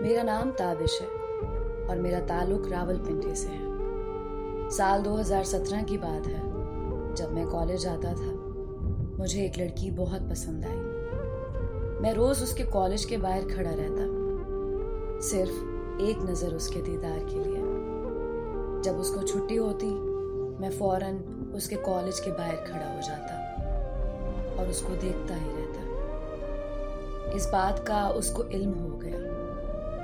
मेरा नाम ताबिश है और मेरा ताल्लुक रावलपिंडी से है। साल 2017 की बात है, जब मैं कॉलेज आता था। मुझे एक लड़की बहुत पसंद आई। मैं रोज उसके कॉलेज के बाहर खड़ा रहता, सिर्फ एक नज़र उसके दीदार के लिए। जब उसको छुट्टी होती, मैं फौरन उसके कॉलेज के बाहर खड़ा हो जाता और उसको देखता ही रहता। इस बात का उसको इल्म हो गया।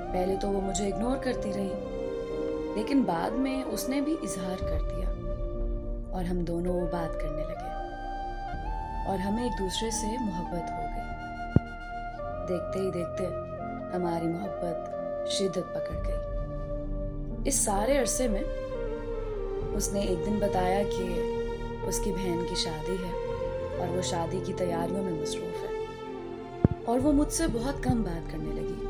पहले तो वो मुझे इग्नोर करती रही, लेकिन बाद में उसने भी इजहार कर दिया और हम दोनों बात करने लगे और हमें एक दूसरे से मोहब्बत हो गई। देखते ही देखते हमारी मोहब्बत शिद्दत पकड़ गई। इस सारे अरसे में उसने एक दिन बताया कि उसकी बहन की शादी है और वो शादी की तैयारियों में मसरूफ है और वो मुझसे बहुत कम बात करने लगी।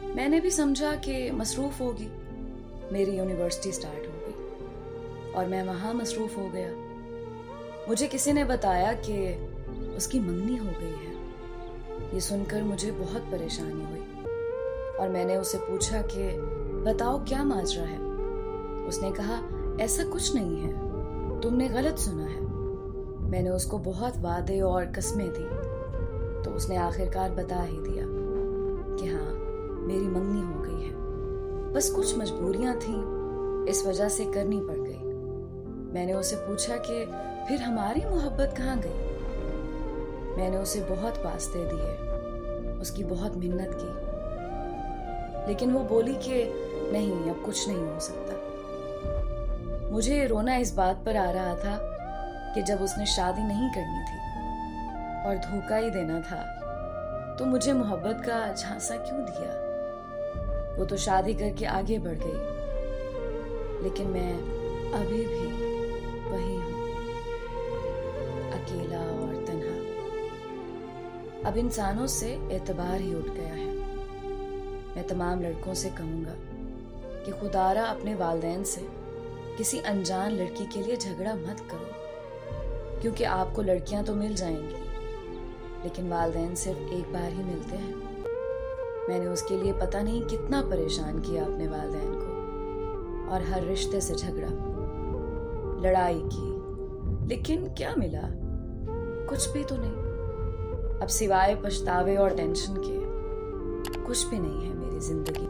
मैंने भी समझा कि मसरूफ होगी। मेरी यूनिवर्सिटी स्टार्ट हो गई और मैं वहाँ मसरूफ हो गया। मुझे किसी ने बताया कि उसकी मंगनी हो गई है। ये सुनकर मुझे बहुत परेशानी हुई और मैंने उसे पूछा कि बताओ क्या माजरा है। उसने कहा ऐसा कुछ नहीं है, तुमने गलत सुना है। मैंने उसको बहुत वादे और कस्में दी तो उसने आखिरकार बता ही दिया कि हाँ, मेरी मंगनी हो गई है। बस कुछ मजबूरियां थीं, इस वजह से करनी पड़ गई। मैंने उसे पूछा कि फिर हमारी मोहब्बत कहाँ गई। मैंने उसे बहुत वास्ते दिए, उसकी बहुत मिन्नत की, लेकिन वो बोली कि नहीं, अब कुछ नहीं हो सकता। मुझे रोना इस बात पर आ रहा था कि जब उसने शादी नहीं करनी थी और धोखा ही देना था, तो मुझे मोहब्बत का झांसा क्यों दिया। वो तो शादी करके आगे बढ़ गई, लेकिन मैं अभी भी वही हूँ, अकेला और तन्हा। अब इंसानों से एतबार ही उठ गया है। मैं तमाम लड़कों से कहूँगा कि खुदारा अपने वालिदैन से किसी अनजान लड़की के लिए झगड़ा मत करो, क्योंकि आपको लड़कियां तो मिल जाएंगी, लेकिन वालिदैन सिर्फ एक बार ही मिलते हैं। मैंने उसके लिए पता नहीं कितना परेशान किया अपने वालिदैन को और हर रिश्ते से झगड़ा, लड़ाई की, लेकिन क्या मिला? कुछ भी तो नहीं। अब सिवाय पछतावे और टेंशन के कुछ भी नहीं है मेरी जिंदगी।